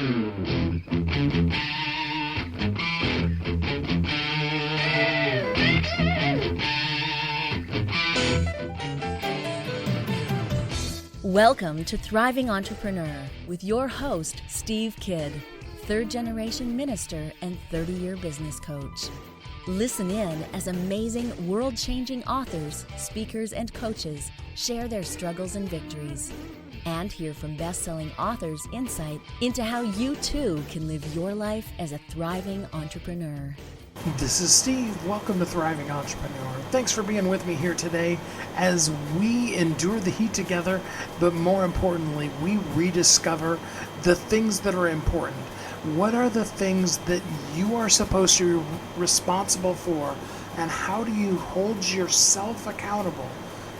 Welcome to Thriving Entrepreneur with your host, Steve Kidd, third-generation minister and 30-year business coach. Listen in as amazing, world-changing authors, speakers, and coaches share their struggles and victories. And hear from best-selling authors' insight into how you too can live your life as a thriving entrepreneur. This is Steve. Welcome to Thriving Entrepreneur. Thanks for being with me here today as we endure the heat together, but more importantly, we rediscover the things that are important. What are the things that you are supposed to be responsible for, and how do you hold yourself accountable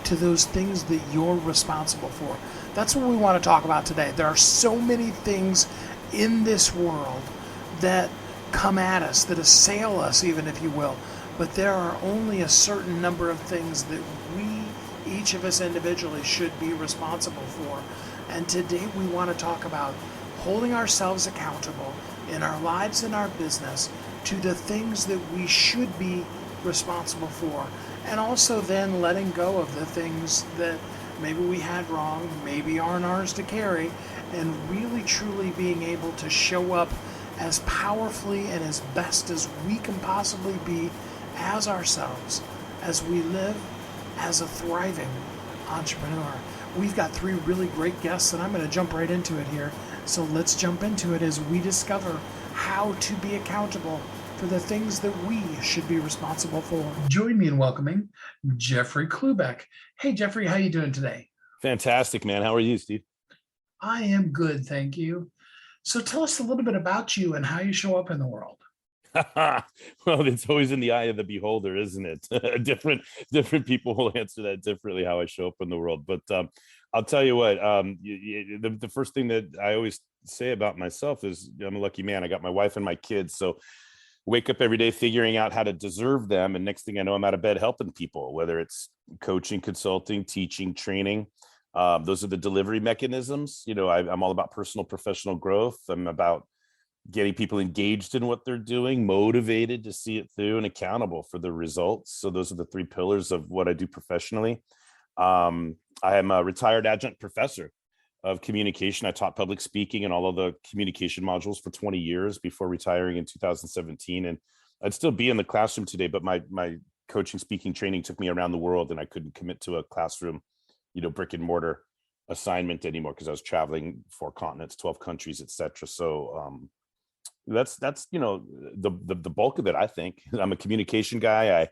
to those things that you're responsible for? That's what we want to talk about today. There are so many things in this world that come at us, that assail us, even, if you will, but there are only a certain number of things that we, each of us individually, should be responsible for. And today we want to talk about holding ourselves accountable in our lives and our business to the things that we should be responsible for, and also then letting go of the things that maybe we had wrong, maybe aren't ours to carry, and really truly being able to show up as powerfully and as best as we can possibly be as ourselves, as we live as a thriving entrepreneur. We've got three really great guests, and I'm going to jump right into it here. So let's jump into it as we discover how to be accountable for the things that we should be responsible for. Join me in welcoming Jeffrey Klubeck. Hey, Jeffrey, how you doing today? Fantastic, man. How are you, Steve? I am good, thank you. So tell us a little bit about you and how you show up in the world. Well, it's always in the eye of the beholder, isn't it? different people will answer that differently, how I show up in the world. But I'll tell you what, the first thing that I always say about myself is I'm a lucky man. I got my wife and my kids. So wake up every day figuring out how to deserve them. And next thing I know, I'm out of bed helping people, whether it's coaching, consulting, teaching, training. Those are the delivery mechanisms. You know, I'm all about personal, professional growth. I'm about getting people engaged in what they're doing, motivated to see it through, and accountable for the results. So those are the three pillars of what I do professionally. I am a retired adjunct professor of communication. I taught public speaking and all of the communication modules for 20 years before retiring in 2017. And I'd still be in the classroom today, but my coaching, speaking, training took me around the world, and I couldn't commit to a classroom, brick and mortar assignment anymore because I was traveling 4 continents, 12 countries, etc. So that's the bulk of it. I think I'm a communication guy.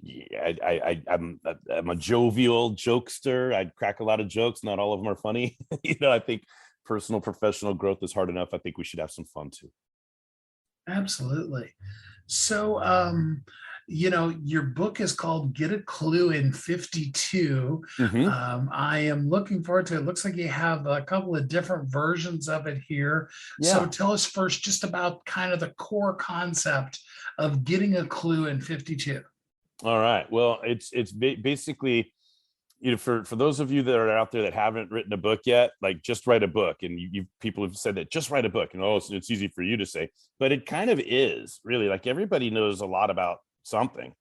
I'm a jovial jokester. I crack a lot of jokes. Not all of them are funny. I think personal, professional growth is hard enough. I think we should have some fun too. Absolutely. So, your book is called Get a Clue in 52. Mm-hmm. I am looking forward to it. It looks like you have a couple of different versions of it here. Yeah. So tell us first just about kind of the core concept of getting a clue in 52. All right. Well, it's basically, for those of you that are out there that haven't written a book yet, like, just write a book. And you people have said that, just write a book. And it's easy for you to say, but it kind of is really, like, everybody knows a lot about something.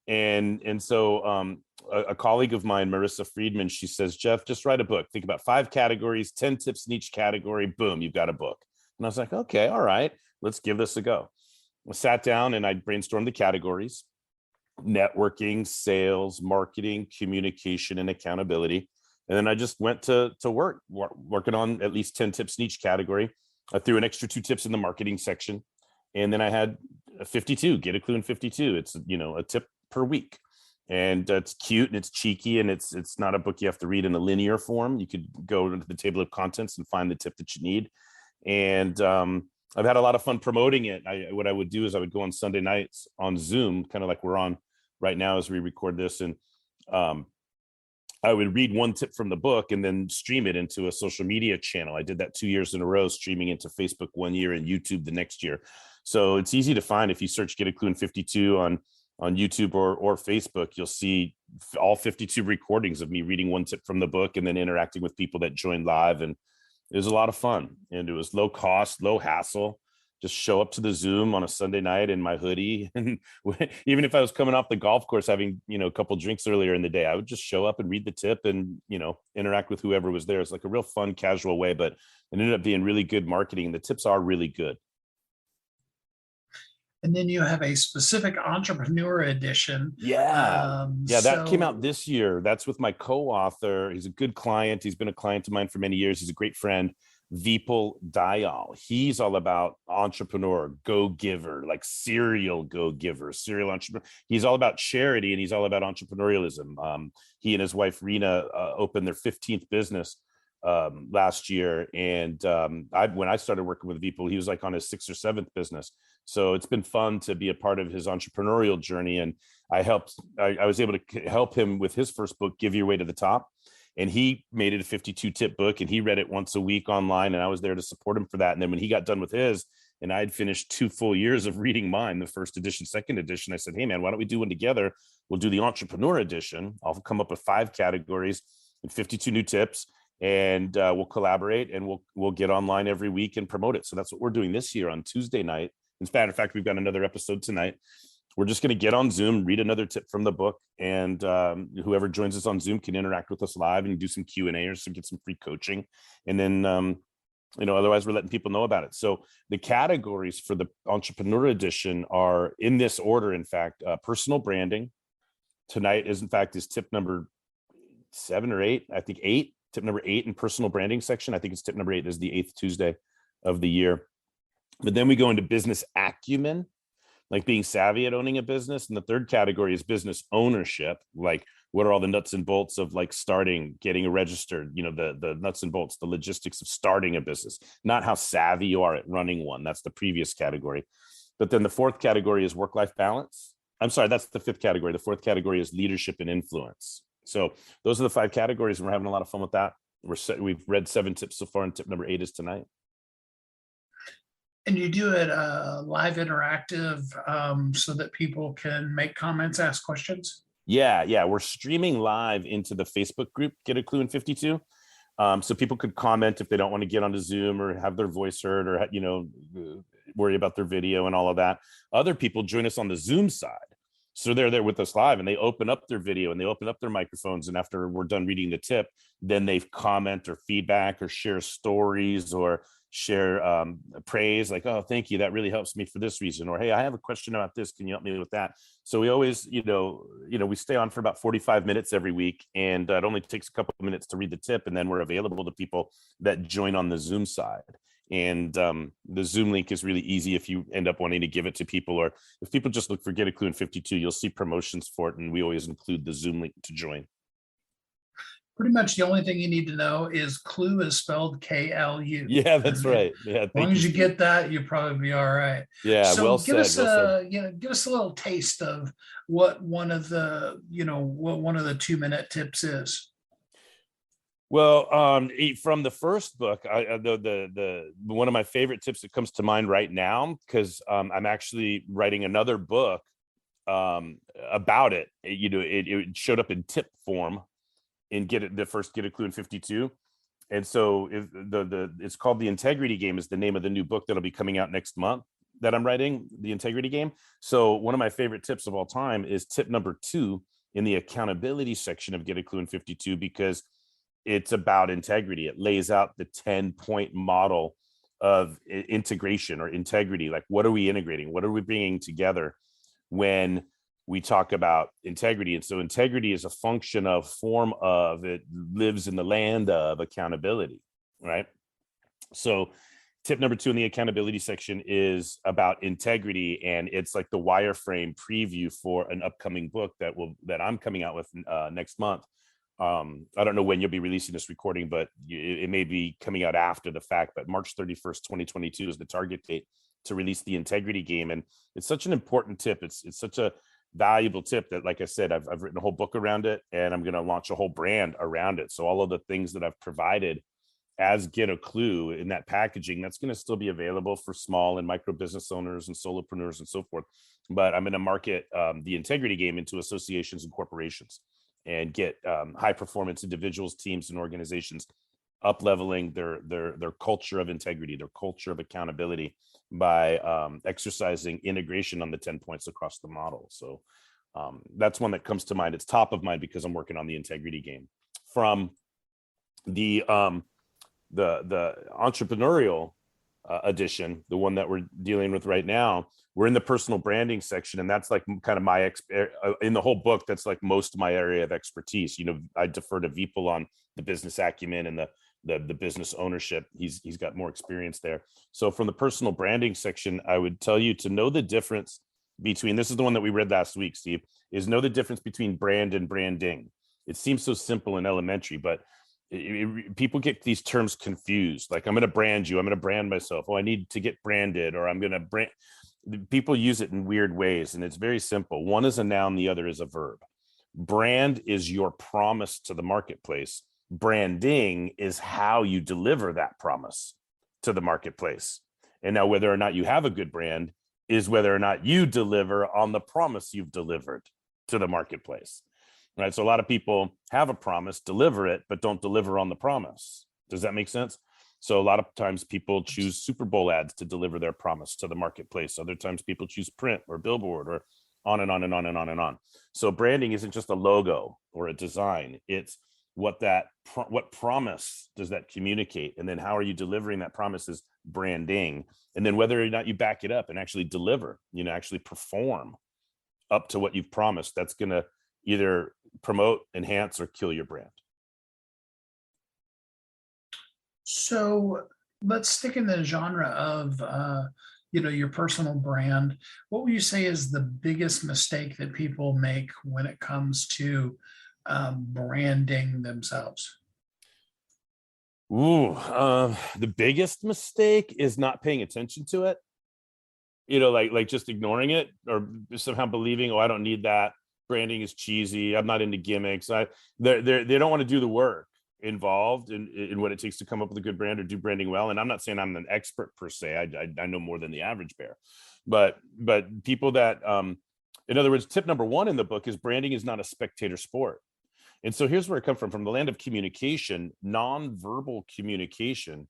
And so a colleague of mine, Marissa Friedman, she says, Jeff, just write a book. Think about 5 categories, 10 tips in each category. Boom, you've got a book. And I was like, okay, all right, let's give this a go. I sat down and I brainstormed the categories: networking, sales, marketing, communication, and accountability. And then I just went to work working on at least 10 tips in each category. I threw an extra 2 tips in the marketing section. And then I had 52, Get a Clue in 52. It's, a tip per week. And it's cute and it's cheeky, and it's not a book you have to read in a linear form. You could go into the table of contents and find the tip that you need. And I've had a lot of fun promoting it. What I would do is I would go on Sunday nights on Zoom, kind of like we're on right now as we record this. And I would read one tip from the book and then stream it into a social media channel. I did that 2 years in a row, streaming into Facebook one year and YouTube the next year. So it's easy to find. If you search Get a Clue in 52 on YouTube or Facebook, you'll see all 52 recordings of me reading one tip from the book and then interacting with people that joined live and It was a lot of fun, and it was low cost, low hassle. Just show up to the Zoom on a Sunday night in my hoodie, and even if I was coming off the golf course having a couple drinks earlier in the day, I would just show up and read the tip and interact with whoever was there. It's like a real fun, casual way, but it ended up being really good marketing. The tips are really good. And then you have a specific entrepreneur edition. Yeah, that came out this year. That's with my co-author. He's a good client. He's been a client of mine for many years. He's a great friend, Vipul Dayal. He's all about entrepreneur, go-giver, like serial go-giver, serial entrepreneur. He's all about charity, and he's all about entrepreneurialism. He and his wife Rena opened their 15th business last year, and when I started working with Vipul, he was like on his 6th or 7th business. So it's been fun to be a part of his entrepreneurial journey, and I was able to help him with his first book, Give Your Way to the Top, and he made it a 52 tip book, and he read it once a week online, and I was there to support him for that. And then when he got done with his, and I'd finished 2 full years of reading mine, the first edition, second edition, I said, hey man, why don't we do one together? We'll do the entrepreneur edition. I'll come up with 5 categories and 52 new tips, and we'll collaborate, and we'll get online every week and promote it. So that's what we're doing this year on Tuesday night. In fact, we've got another episode tonight. We're just going to get on Zoom, read another tip from the book, and whoever joins us on Zoom can interact with us live and do some Q&A or get some free coaching. And then, otherwise we're letting people know about it. So the categories for the Entrepreneur Edition are in this order. In fact, personal branding. Tonight is tip number 7 or 8. I think 8. Tip number 8 in personal branding section. I think it's tip number 8 is the 8th Tuesday of the year. But then we go into business acumen, like being savvy at owning a business. And the third category is business ownership. Like, what are all the nuts and bolts of like starting, getting registered, the nuts and bolts, the logistics of starting a business, not how savvy you are at running one. That's the previous category. But then the 4th category is work-life balance. I'm sorry, that's the 5th category. The 4th category is leadership and influence. So those are the 5 categories, and we're having a lot of fun with that. We've read 7 tips so far, and tip number 8 is tonight. And you do it live interactive so that people can make comments, ask questions? Yeah. We're streaming live into the Facebook group, Get a Clue in 52. So people could comment if they don't want to get onto Zoom or have their voice heard or, worry about their video and all of that. Other people join us on the Zoom side. So they're there with us live, and they open up their video and they open up their microphones. And after we're done reading the tip, then they comment or feedback or share stories or share praise, like, oh, thank you, that really helps me for this reason, or hey, I have a question about this, can you help me with that? So we always we stay on for about 45 minutes every week, and it only takes a couple of minutes to read the tip, and then we're available to people that join on the Zoom side. And the Zoom link is really easy if you end up wanting to give it to people, or if people just look for Get a Clue in 52, you'll see promotions for it, and we always include the Zoom link to join. Pretty much the only thing you need to know is Clue is spelled K-L-U. Yeah, that's right. Yeah, as long as you get that, you'll probably be all right. Yeah, so well give said. give us a little taste of what one of the 2-minute tips is. Well, from the first book, the one of my favorite tips that comes to mind right now, because I'm actually writing another book about it. It showed up in tip form in Get a Clue in 52, and so it's called The Integrity Game is the name of the new book that'll be coming out next month that I'm writing, The Integrity Game. So one of my favorite tips of all time is tip number 2 in the accountability section of Get a Clue in 52, because it's about integrity. It lays out the 10-point model of integration or integrity. Like, what are we integrating? What are we bringing together when we talk about integrity? And so integrity is a function of, form of, it lives in the land of accountability, right? So tip number 2 in the accountability section is about integrity, and it's like the wireframe preview for an upcoming book that I'm coming out with next month. I don't know when you'll be releasing this recording, but it may be coming out after the fact, but March 31st, 2022 is the target date to release The Integrity Game. And it's such an important tip. It's such a valuable tip that, like I said, I've written a whole book around it, and I'm going to launch a whole brand around it. So all of the things that I've provided as Get a Clue in that packaging, that's going to still be available for small and micro business owners and solopreneurs and so forth. But I'm going to market The Integrity Game into associations and corporations, and get high performance individuals, teams, and organizations up leveling their culture of integrity, their culture of accountability by exercising integration on the 10 points across the model. So that's one that comes to mind. It's top of mind because I'm working on the integrity game. From the entrepreneurial edition, the one that we're dealing with right now, we're in the personal branding section, and that's like kind of my in the whole book, that's like most of my area of expertise. I defer to Vipul on the business acumen and the business ownership. He's got more experience there. So from the personal branding section, I would tell you to know the difference between, this is the one that we read last week, Steve, is know the difference between brand and branding. It seems so simple and elementary, but people get these terms confused. Like, I'm going to brand you, I'm going to brand myself. Oh, I need to get branded, or I'm going to brand. People use it in weird ways, and it's very simple. One is a noun, the other is a verb. Brand is your promise to the marketplace. Branding is how you deliver that promise to the marketplace. And now, whether or not you have a good brand is whether or not you deliver on the promise you've delivered to the marketplace. Right. So a lot of people have a promise, deliver it, but don't deliver on the promise. Does that make sense? So a lot of times people choose Super Bowl ads to deliver their promise to the marketplace. Other times people choose print or billboard, or on and on and on and on and on. So branding isn't just a logo or a design. It's what promise does that communicate? And then how are you delivering that promise is branding. And then whether or not you back it up and actually deliver, actually perform up to what you've promised, that's going to either promote, enhance, or kill your brand. So let's stick in the genre of, your personal brand. What would you say is the biggest mistake that people make when it comes to branding themselves? The biggest mistake is not paying attention to it. Like just ignoring it, or somehow believing, oh, I don't need that. Branding is cheesy. I'm not into gimmicks. They don't want to do the work involved in what it takes to come up with a good brand or do branding well. And I'm not saying I'm an expert per se. I know more than the average bear, but people that, in other words, tip number one in the book is branding is not a spectator sport. And so here's where it comes from the land of communication. Nonverbal communication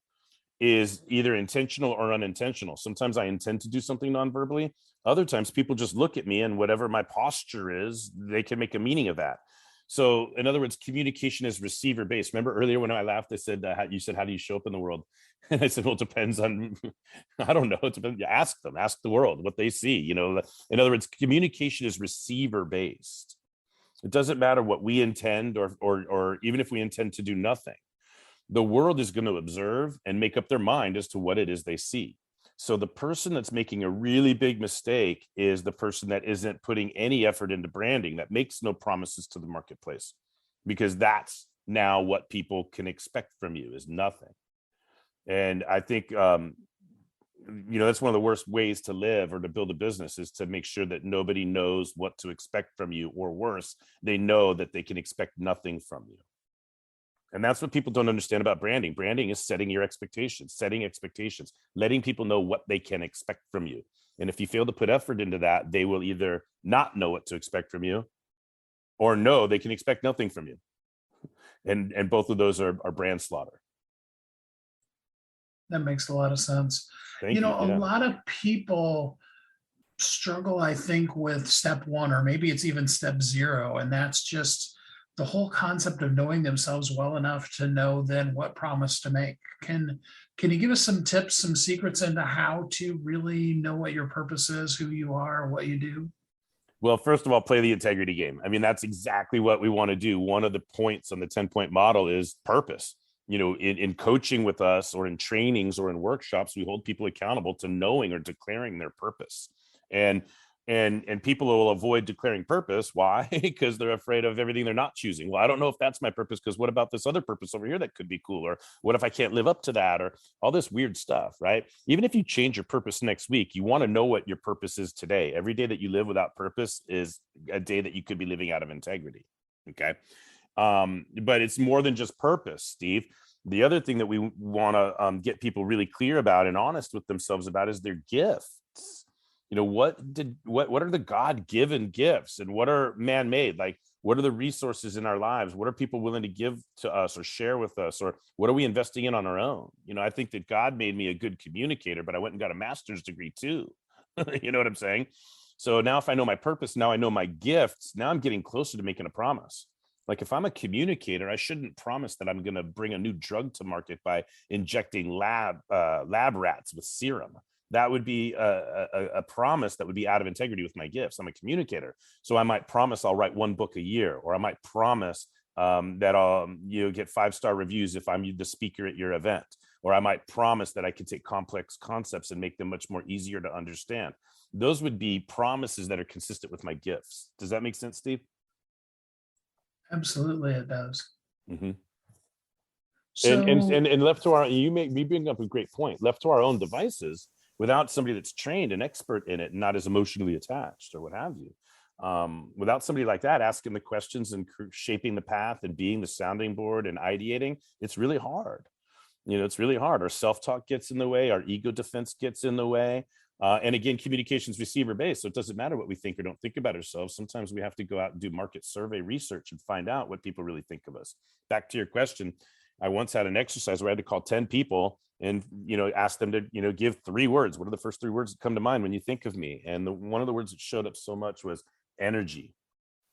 is either intentional or unintentional. Sometimes I intend to do something non-verbally. Other times people just look at me, and whatever my posture is, they can make a meaning of that. So in other words, communication is receiver based. Remember earlier when I laughed, I said, you said, how do you show up in the world? And I said, well, it depends on, I don't know. It depends. Ask them, ask the world what they see. In other words, communication is receiver based. It doesn't matter what we intend, or even if we intend to do nothing. The world is going to observe and make up their mind as to what it is they see. So the person that's making a really big mistake is the person that isn't putting any effort into branding, that makes no promises to the marketplace, because that's now what people can expect from you is nothing. And I think, that's one of the worst ways to live or to build a business, is to make sure that nobody knows what to expect from you, or worse, they know that they can expect nothing from you. And that's what people don't understand about branding. Branding is setting expectations, letting people know what they can expect from you. And if you fail to put effort into that, they will either not know what to expect from you, or know they can expect nothing from you. And both of those are brand slaughter. That makes a lot of sense. Thank you. A lot of people struggle, I think, with step one, or maybe it's even step zero. And that's just the whole concept of knowing themselves well enough to know then what promise to make. Can you give us some tips, some secrets into how to really know what your purpose is, who you are, what you do? Well, first of all, play the integrity game. I mean, that's exactly what we want to do. One of the points on the 10-point model is purpose. In coaching with us, or in trainings, or in workshops, we hold people accountable to knowing or declaring their purpose. And people will avoid declaring purpose. Why? Because they're afraid of everything they're not choosing. Well, I don't know if that's my purpose, because what about this other purpose over here that could be cool? Or what if I can't live up to that? Or all this weird stuff, right? Even if you change your purpose next week, you want to know what your purpose is today. Every day that you live without purpose is a day that you could be living out of integrity. Okay. But it's more than just purpose, Steve. The other thing that we want to get people really clear about and honest with themselves about is their gifts. What are the God-given gifts, and what are man-made? Like, What are the resources in our lives? What are people willing to give to us or share with us? Or what are we investing in on our own? I think that God made me a good communicator, but I went and got a master's degree too. You know what I'm saying? So now if I know my purpose, now I know my gifts, now I'm getting closer to making a promise. Like if I'm a communicator, I shouldn't promise that I'm going to bring a new drug to market by injecting lab rats with serum. That would be a promise that would be out of integrity with my gifts. I'm a communicator. So I might promise I'll write 1 book a year, or I might promise that I'll get 5-star reviews if I'm the speaker at your event, or I might promise that I can take complex concepts and make them much more easier to understand. Those would be promises that are consistent with my gifts. Does that make sense, Steve? Absolutely, it does. Mm-hmm. So, and left to our, you bring up a great point. Left to our own devices, without somebody that's trained and expert in it, and not as emotionally attached or what have you, without somebody like that asking the questions and shaping the path and being the sounding board and ideating, it's really hard. It's really hard. Our self-talk gets in the way. Our ego defense gets in the way. And again, communication's receiver based. So it doesn't matter what we think or don't think about ourselves. Sometimes we have to go out and do market survey research and find out what people really think of us. Back to your question, I once had an exercise where I had to call 10 people and, ask them to, give 3 words. What are the first 3 words that come to mind when you think of me? And one of the words that showed up so much was energy,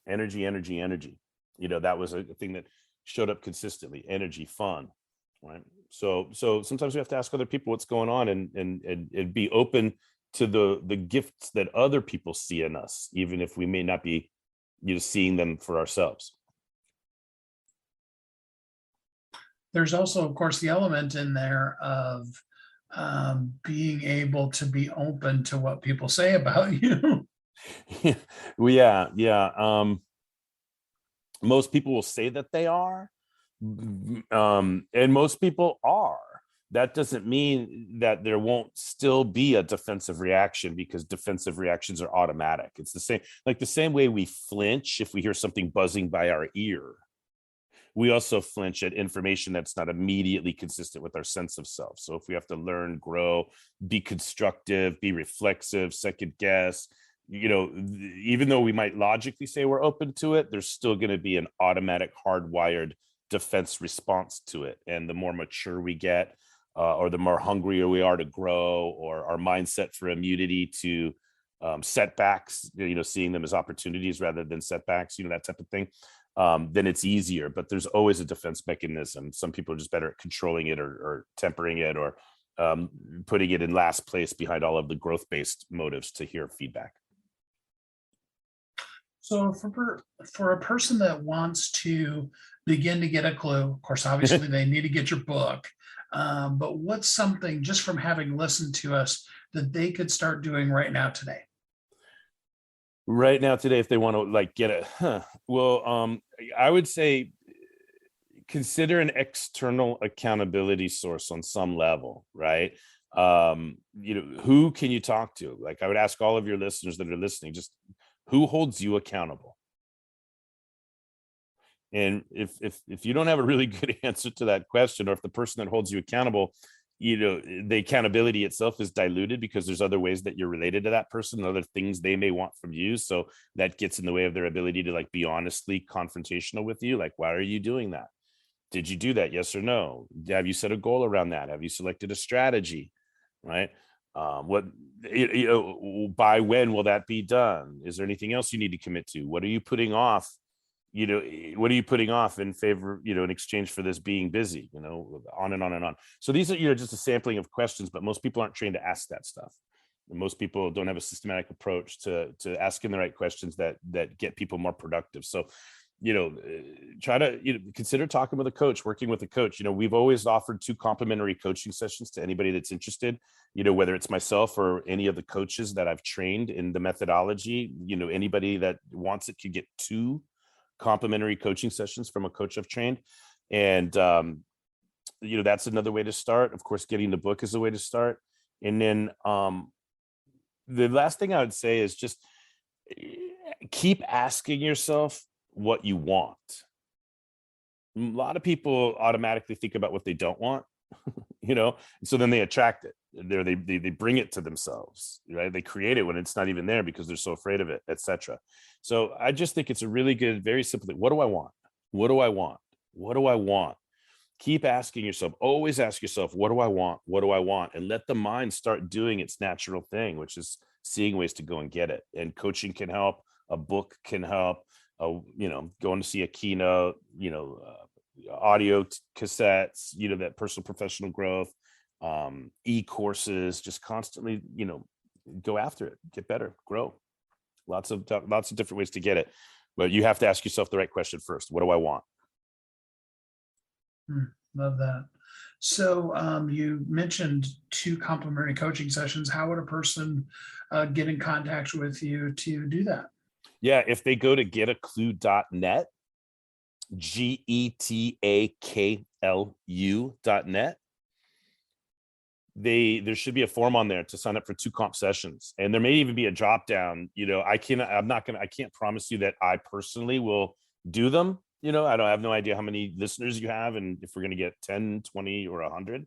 energy, energy, energy. That was a thing that showed up consistently. Energy, fun, right? So sometimes we have to ask other people what's going on and be open to the gifts that other people see in us, even if we may not be, seeing them for ourselves. there's also, of course, the element in there of being able to be open to what people say about you. Well, yeah. Most people will say that they are, and most people are. That doesn't mean that there won't still be a defensive reaction, because defensive reactions are automatic. It's the same way we flinch if we hear something buzzing by our ear. We also flinch at information that's not immediately consistent with our sense of self. So if we have to learn, grow, be constructive, be reflexive, second guess, even though we might logically say we're open to it, there's still going to be an automatic hardwired defense response to it. And the more mature we get, or the more hungrier we are to grow, or our mindset for immunity to setbacks, seeing them as opportunities rather than setbacks, that type of thing, then it's easier. But there's always a defense mechanism. Some people are just better at controlling it, or tempering it, or putting it in last place behind all of the growth-based motives to hear feedback. So for a person that wants to begin to get a clue, of course, obviously they need to get your book. But what's something, just from having listened to us, that they could start doing right now today? Right now today, if they want to get it, well, I would say consider an external accountability source on some level, right? Who can you talk to? Like, I would ask all of your listeners that are listening, just who holds you accountable? And if you don't have a really good answer to that question, or if the person that holds you accountable, the accountability itself is diluted because there's other ways that you're related to that person and other things they may want from you. So that gets in the way of their ability to be honestly confrontational with you. Like, why are you doing that? Did you do that? Yes or no? Have you set a goal around that? Have you selected a strategy? Right? By when will that be done? Is there anything else you need to commit to? What are you putting off? What are you putting off in favor, in exchange for this being busy, on and on and on. So these are, just a sampling of questions, but most people aren't trained to ask that stuff. And most people don't have a systematic approach to asking the right questions that get people more productive. So, try to consider talking with a coach, working with a coach. We've always offered 2 complimentary coaching sessions to anybody that's interested, whether it's myself or any of the coaches that I've trained in the methodology. Anybody that wants it could get 2 complimentary coaching sessions from a coach I've trained. And, that's another way to start. Of course, getting the book is a way to start. And then the last thing I would say is just keep asking yourself what you want. A lot of people automatically think about what they don't want, so then they attract it. they bring it to themselves, right? They create it when it's not even there because they're so afraid of it, etc. So I just think it's a really good, very simple thing. What do I want? What do I want? What do I want? Keep asking yourself, always ask yourself, what do I want? What do I want? And let the mind start doing its natural thing, which is seeing ways to go and get it. And coaching can help. A book can help. Going to see a keynote, audio cassettes, that personal professional growth, e-courses, just constantly, go after it, get better, grow. Lots of different ways to get it. But you have to ask yourself the right question first. What do I want? Love that. So you mentioned 2 complimentary coaching sessions. How would a person get in contact with you to do that? Yeah, if they go to getaclue.net, GETAKLU.net, there should be a form on there to sign up for 2 comp sessions, and there may even be a drop down. I can't promise you that I personally will do them. I have no idea how many listeners you have and if we're going to get 10, 20 or 100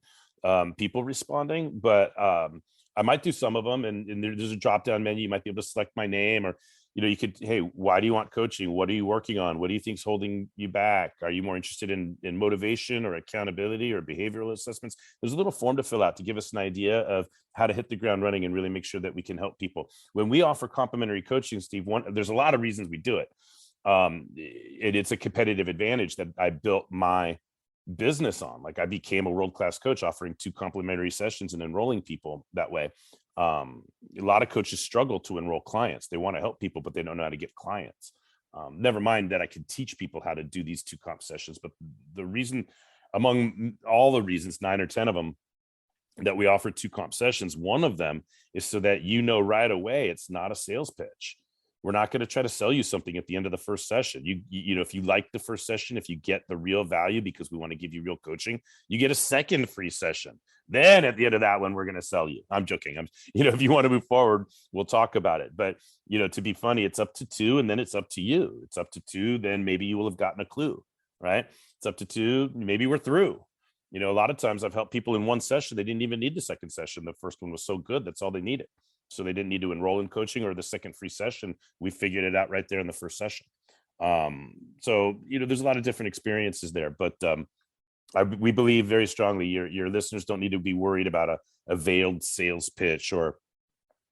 people responding, but I might do some of them, and there's a drop down menu. You might be able to select my name, or you could, hey, why do you want coaching? What are you working on? What do you think's holding you back? Are you more interested in motivation or accountability or behavioral assessments? There's a little form to fill out to give us an idea of how to hit the ground running and really make sure that we can help people. When we offer complimentary coaching, Steve, there's a lot of reasons we do it. It's a competitive advantage that I built my business on. Like, I became a world-class coach offering 2 complimentary sessions and enrolling people that way. A lot of coaches struggle to enroll clients. They want to help people, but they don't know how to get clients. Never mind that I could teach people how to do these 2 comp sessions. But the reason, among all the reasons, 9 or 10 of them, that we offer 2 comp sessions, one of them is so that right away it's not a sales pitch. We're not going to try to sell you something at the end of the first session. If you like the first session, if you get the real value because we want to give you real coaching, you get a second free session. Then at the end of that one, we're going to sell you. I'm joking. If you want to move forward, we'll talk about it. But, to be funny, it's up to 2, and then it's up to you. It's up to 2. Then maybe you will have gotten a clue, right? It's up to 2. Maybe we're through. A lot of times I've helped people in one session. They didn't even need the second session. The first one was so good. That's all they needed. So they didn't need to enroll in coaching or the second free session. We figured it out right there in the first session. So, there's a lot of different experiences there, but we believe very strongly your listeners don't need to be worried about a veiled sales pitch or,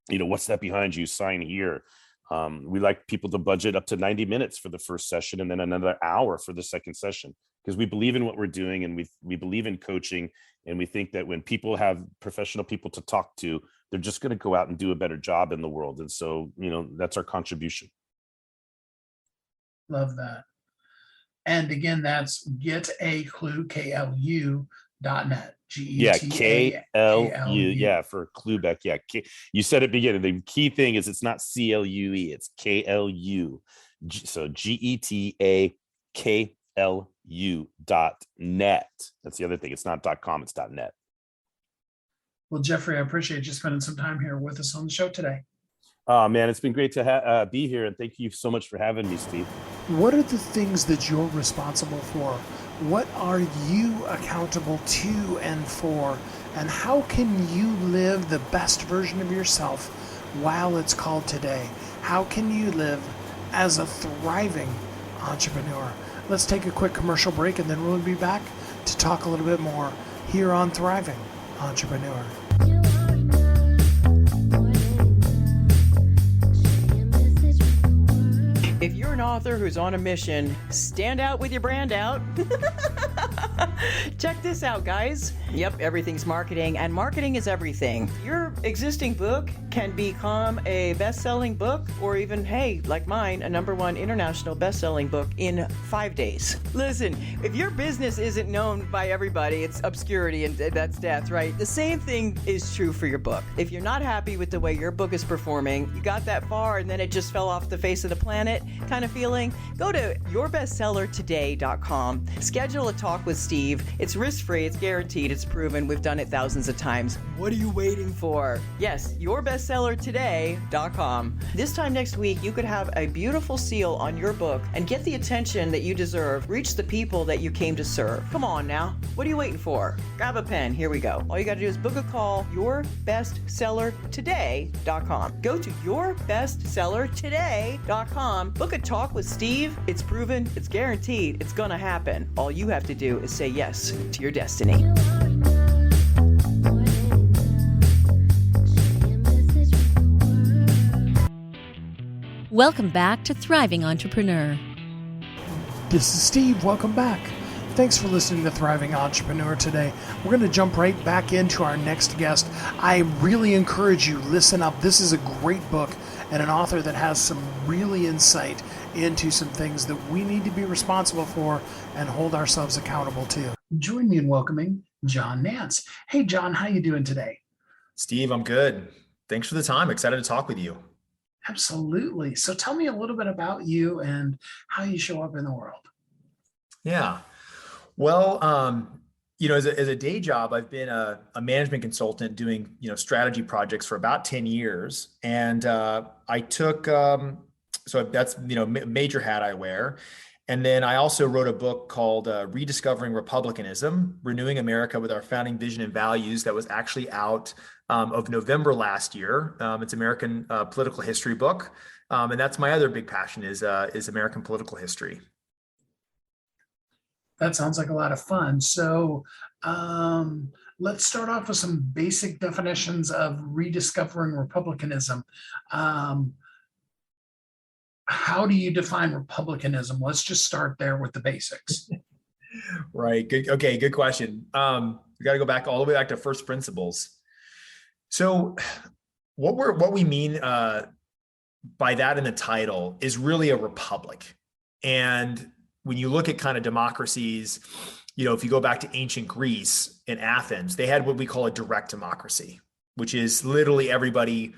what's that behind you? Sign here. We like people to budget up to 90 minutes for the first session and then another hour for the second session, because we believe in what we're doing, and we believe in coaching. And we think that when people have professional people to talk to, they're just going to go out and do a better job in the world. And so, that's our contribution. Love that. And again, that's getaclue.net. Yeah, KLU. Yeah, for Clueback. Yeah, you said at the beginning. The key thing is it's not CLUE, it's KLU. So GETAKLU.net. That's the other thing. It's not .com, it's .net. Well, Jeffrey, I appreciate you spending some time here with us on the show today. Oh, man, it's been great to be here. And thank you so much for having me, Steve. What are the things that you're responsible for? What are you accountable to and for? And how can you live the best version of yourself while it's called today? How can you live as a thriving entrepreneur? Let's take a quick commercial break, and then we'll be back to talk a little bit more here on Thriving Entrepreneur. If you're an author who's on a mission, stand out with your brand out. Check this out, guys. Yep, everything's marketing, and marketing is everything. Your existing book can become a best-selling book, or even, hey, like mine, a #1 international best-selling book in 5 days. Listen, if your business isn't known by everybody, it's obscurity, and that's death, right? The same thing is true for your book. If you're not happy with the way your book is performing, you got that far and then it just fell off the face of the planet kind of feeling, go to yourbestsellertoday.com, schedule a talk with Steve, Steve. It's risk-free, it's guaranteed, it's proven. We've done it thousands of times. What are you waiting for? Yes, yourbestsellertoday.com. This time next week, you could have a beautiful seal on your book and get the attention that you deserve. Reach the people that you came to serve. Come on now. What are you waiting for? Grab a pen. Here we go. All you got to do is book a call. Yourbestsellertoday.com. Go to yourbestsellertoday.com. Book a talk with Steve. It's proven. It's guaranteed. It's going to happen. All you have to do is say yes to your destiny. Welcome back to Thriving Entrepreneur. This is Steve. Welcome back. Thanks for listening to Thriving Entrepreneur today. We're going to jump right back into our next guest. I really encourage you, listen up. This is a great book and an author that has some really insight into some things that we need to be responsible for and hold ourselves accountable to. Join me in welcoming John Nance. Hey, John, how you doing today? Steve, I'm good. Thanks for the time. Excited to talk with you. Absolutely. So tell me a little bit about you and how you show up in the world. Yeah. Well, as a day job, I've been a management consultant doing, strategy projects for about 10 years. And I took, so that's, major hat I wear. And then I also wrote a book called Rediscovering Republicanism, Renewing America with Our Founding Vision and Values that was actually out of November last year. It's American political history book. And that's my other big passion is American political history. That sounds like a lot of fun. So let's start off with some basic definitions of rediscovering republicanism. How do you define republicanism? Let's just start there with the basics. Right. Good. Okay. Good question. We got to go back all the way back to first principles. So what we mean by that in the title is really a republic. And when you look at kind of democracies, if you go back to ancient Greece in Athens, they had what we call a direct democracy, which is literally everybody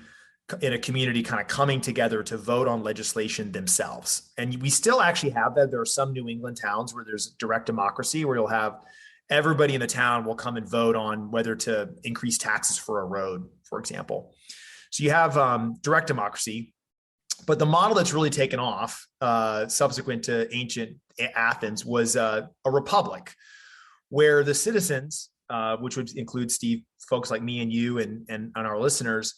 in a community kind of coming together to vote on legislation themselves. And we still actually have that. There are some New England towns where there's direct democracy, where you'll have everybody in the town will come and vote on whether to increase taxes for a road, for example. So you have direct democracy. But the model that's really taken off subsequent to ancient Athens was a republic, where the citizens, which would include, Steve, folks like me and you and our listeners,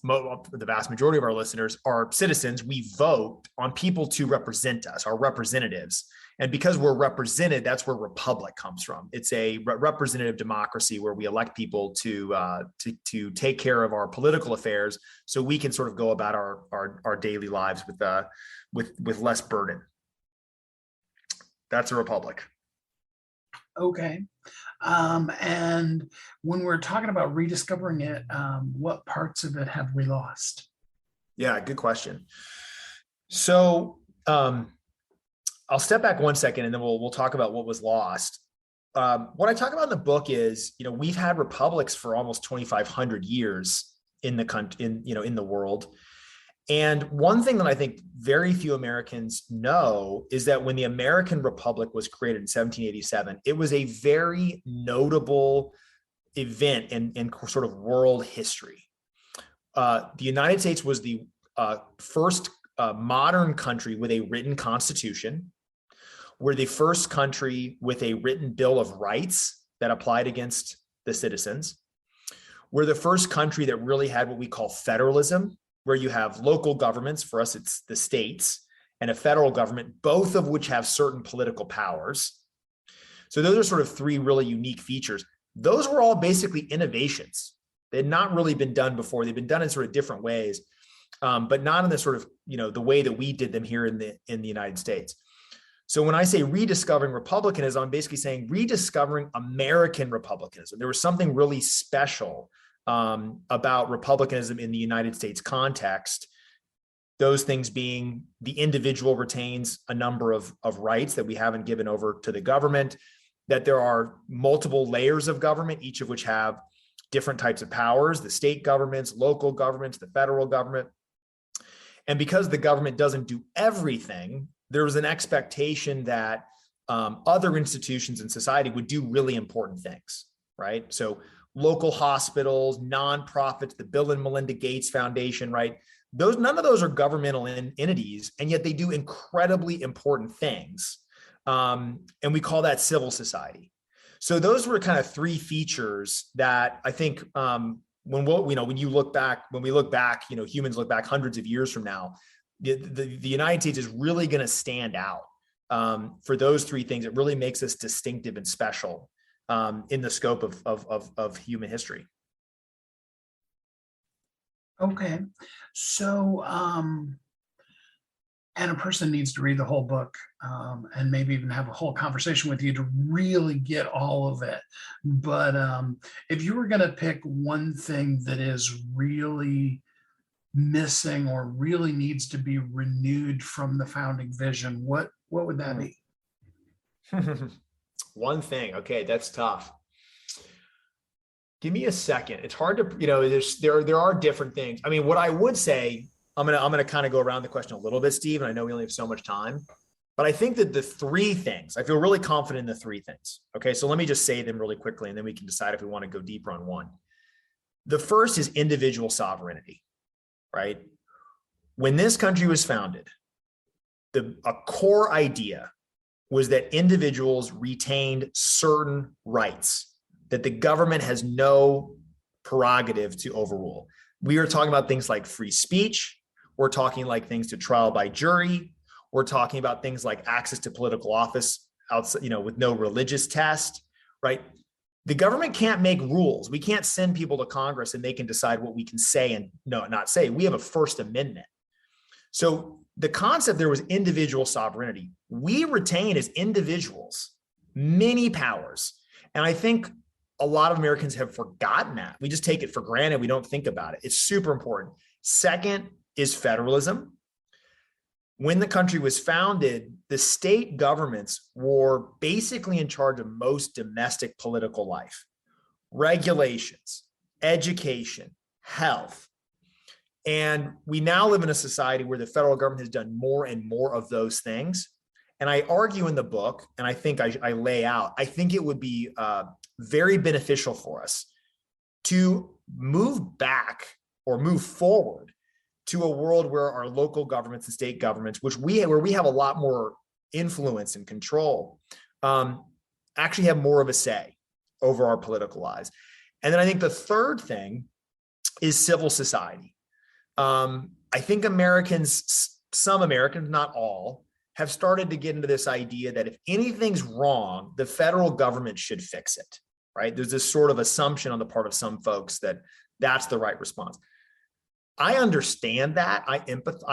the vast majority of our listeners are citizens. We vote on people to represent us, our representatives. And because we're represented, that's where republic comes from. It's a representative democracy where we elect people to take care of our political affairs, so we can sort of go about our daily lives with less burden. That's a republic. Okay. And when we're talking about rediscovering it, what parts of it have we lost? Yeah, good question. So I'll step back one second and then we'll talk about what was lost. What I talk about in the book is, we've had republics for almost 2,500 years in the country, in the world. And one thing that I think very few Americans know is that when the American Republic was created in 1787, it was a very notable event in sort of world history. The United States was the first modern country with a written constitution. We're the first country with a written Bill of Rights that applied against the citizens. We're the first country that really had what we call federalism, where you have local governments, for us it's the states, and a federal government, both of which have certain political powers. So those are sort of three really unique features. Those were all basically innovations. They had not really been done before. They've been done in sort of different ways, but not in the sort of, the way that we did them here in the United States. So when I say rediscovering republicanism, I'm basically saying rediscovering American republicanism. There was something really special about republicanism in the United States context. Those things being the individual retains a number of rights that we haven't given over to the government, that there are multiple layers of government, each of which have different types of powers, the state governments, local governments, the federal government. And because the government doesn't do everything, there was an expectation that other institutions in society would do really important things, right? So local hospitals, nonprofits, the Bill and Melinda Gates Foundation, right? None of those are governmental entities, and yet they do incredibly important things. And we call that civil society. So those were kind of three features that I think when we look back, humans look back hundreds of years from now, the United States is really going to stand out for those three things. It really makes us distinctive and special in the scope of human history. Okay. So, and a person needs to read the whole book and maybe even have a whole conversation with you to really get all of it. But if you were going to pick one thing that is really missing or really needs to be renewed from the founding vision, what would that be? One thing. Okay, that's tough. Give me a second. It's hard to, there are different things. I mean, what I would say, I'm gonna kind of go around the question a little bit, Steve, and I know we only have so much time, but I think that the three things, I feel really confident in the three things. Okay, so let me just say them really quickly, and then we can decide if we want to go deeper on one. The first is individual sovereignty, right? When this country was founded, a core idea was that individuals retained certain rights that the government has no prerogative to overrule. We are talking about things like free speech. We're talking like things to trial by jury. We're talking about things like access to political office outside, with no religious test, right? The government can't make rules. We can't send people to Congress and they can decide what we can say and not say. We have a First Amendment. So the concept there was individual sovereignty. We retain as individuals many powers. And I think a lot of Americans have forgotten that. We just take it for granted. We don't think about it. It's super important. Second is federalism. When the country was founded, the state governments were basically in charge of most domestic political life, regulations, education, health. And we now live in a society where the federal government has done more and more of those things. And I argue in the book, and I think I lay out, I think it would be very beneficial for us to move back or move forward to a world where our local governments and state governments, where we have a lot more influence and control, actually have more of a say over our political lives. And then I think the third thing is civil society. I think some Americans, not all, have started to get into this idea that if anything's wrong, the federal government should fix it, right? There's this sort of assumption on the part of some folks that that's the right response. I understand that. I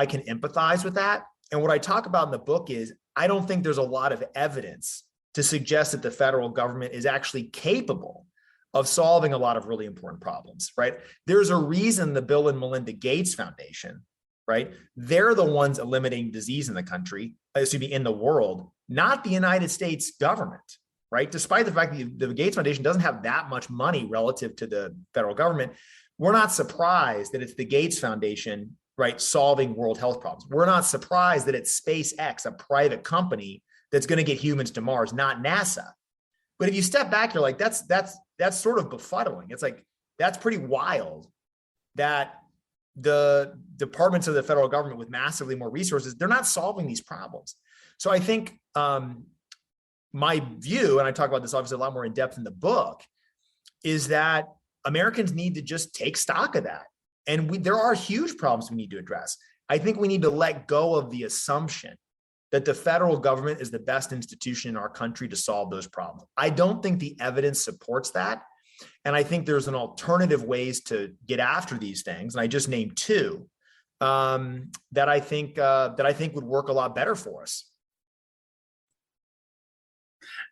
can empathize with that. And what I talk about in the book is I don't think there's a lot of evidence to suggest that the federal government is actually capable of solving a lot of really important problems, right? There's a reason the Bill and Melinda Gates Foundation, right? They're the ones eliminating disease in the country, in the world, not the United States government, right? Despite the fact that the Gates Foundation doesn't have that much money relative to the federal government, we're not surprised that it's the Gates Foundation, right, solving world health problems. We're not surprised that it's SpaceX, a private company that's going to get humans to Mars, not NASA. But if you step back, you're like, that's sort of befuddling. It's like, that's pretty wild that the departments of the federal government with massively more resources, they're not solving these problems. So I think my view, and I talk about this obviously a lot more in depth in the book, is that Americans need to just take stock of that. And there are huge problems we need to address. I think we need to let go of the assumption that the federal government is the best institution in our country to solve those problems. I don't think the evidence supports that. And I think there's an alternative ways to get after these things. And I just named two that I think would work a lot better for us.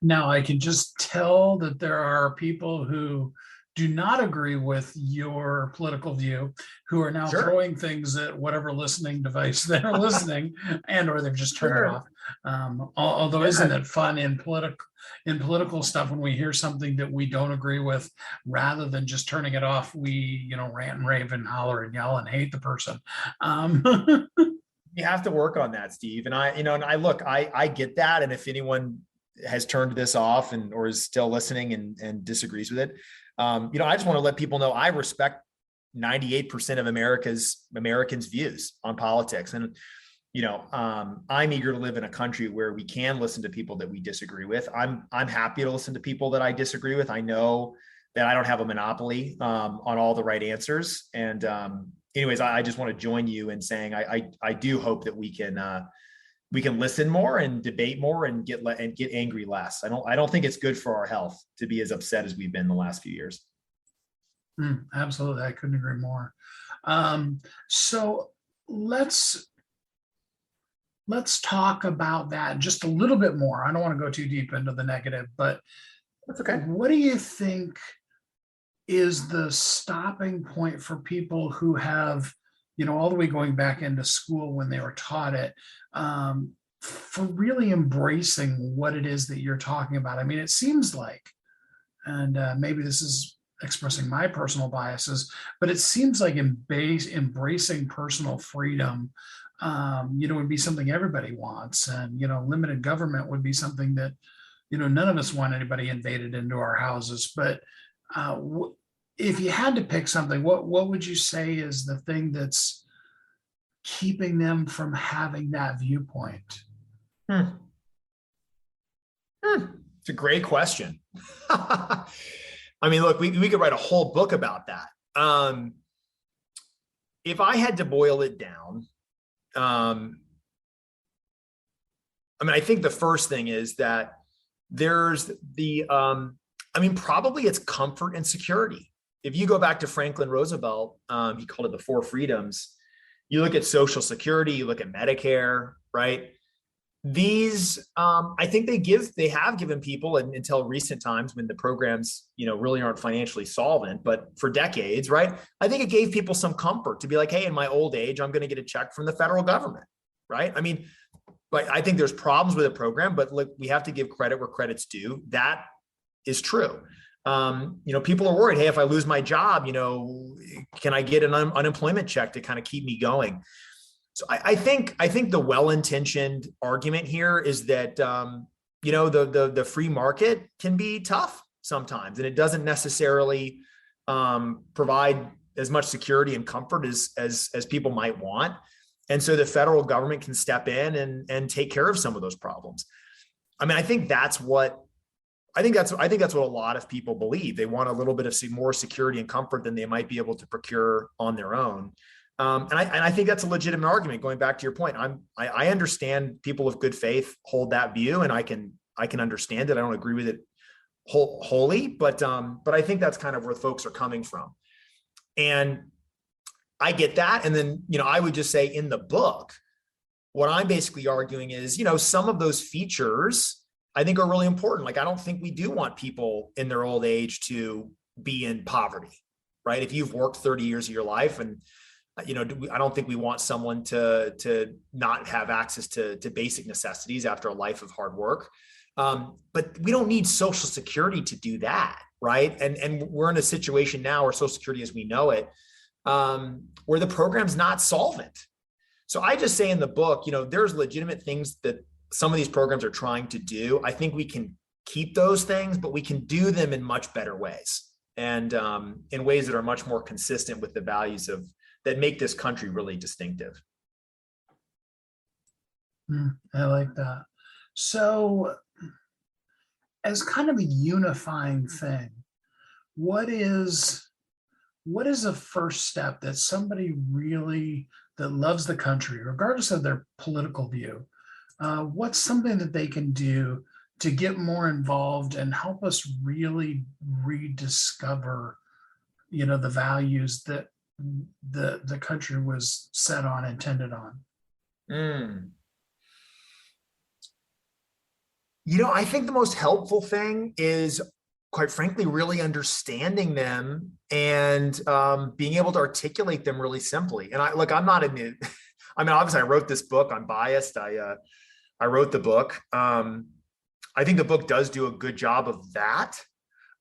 Now, I can just tell that there are people who do not agree with your political view, who are now throwing things at whatever listening device they're listening, or they've just turned it off. Although isn't it fun in political stuff when we hear something that we don't agree with, rather than just turning it off, we rant and rave and holler and yell and hate the person. You have to work on that, Steve. And I get that. And if anyone has turned this off or is still listening and disagrees with it. I just want to let people know I respect 98% of Americans' views on politics. And, I'm eager to live in a country where we can listen to people that we disagree with. I'm happy to listen to people that I disagree with. I know that I don't have a monopoly on all the right answers. And anyways, I just want to join you in saying I do hope that we can listen more and debate more and get angry less. I don't think it's good for our health to be as upset as we've been the last few years. Absolutely. I couldn't agree more. So let's talk about that just a little bit more. I don't want to go too deep into the negative, but that's okay. What do you think is the stopping point for people who have, all the way going back into school when they were taught it, for really embracing what it is that you're talking about? I mean, it seems like, and maybe this is expressing my personal biases, but it seems like embracing personal freedom, would be something everybody wants. And, limited government would be something that, none of us want anybody invaded into our houses. But if you had to pick something, what would you say is the thing that's keeping them from having that viewpoint? It's a great question. I mean, look, we could write a whole book about that. If I had to boil it down, I think the first thing is that there's probably it's comfort and security. If you go back to Franklin Roosevelt, he called it the four freedoms. You look at Social Security, you look at Medicare, right? These, I think they have given people, and until recent times when the programs, really aren't financially solvent, but for decades, right? I think it gave people some comfort to be like, hey, in my old age, I'm going to get a check from the federal government, right? But I think there's problems with the program, but look, we have to give credit where credit's due. That is true. People are worried, hey, if I lose my job, can I get an unemployment check to kind of keep me going? So I think the well-intentioned argument here is that, the free market can be tough sometimes, and it doesn't necessarily provide as much security and comfort as people might want. And so the federal government can step in and take care of some of those problems. I think that's what a lot of people believe. They want a little bit of more security and comfort than they might be able to procure on their own. And I think that's a legitimate argument. Going back to your point, I understand people of good faith hold that view, and I can understand it. I don't agree with it wholly, but I think that's kind of where folks are coming from, and I get that. And then I would just say in the book, what I'm basically arguing is some of those features I think are really important. Like, I don't think we do want people in their old age to be in poverty, right? If you've worked 30 years of your life, and I don't think we want someone to not have access to basic necessities after a life of hard work. But we don't need Social Security to do that, right? And we're in a situation now where Social Security as we know it, where the program's not solvent. So I just say in the book, there's legitimate things that some of these programs are trying to do. I think we can keep those things, but we can do them in much better ways, and in ways that are much more consistent with the values that make this country really distinctive. I like that. So as kind of a unifying thing, what is a first step that somebody really that loves the country, regardless of their political view, what's something that they can do to get more involved and help us really rediscover, the values that the country was set on, intended on? I think the most helpful thing is, quite frankly, really understanding them and being able to articulate them really simply. And I'm not obviously I wrote this book. I'm biased. I wrote the book. I think the book does do a good job of that,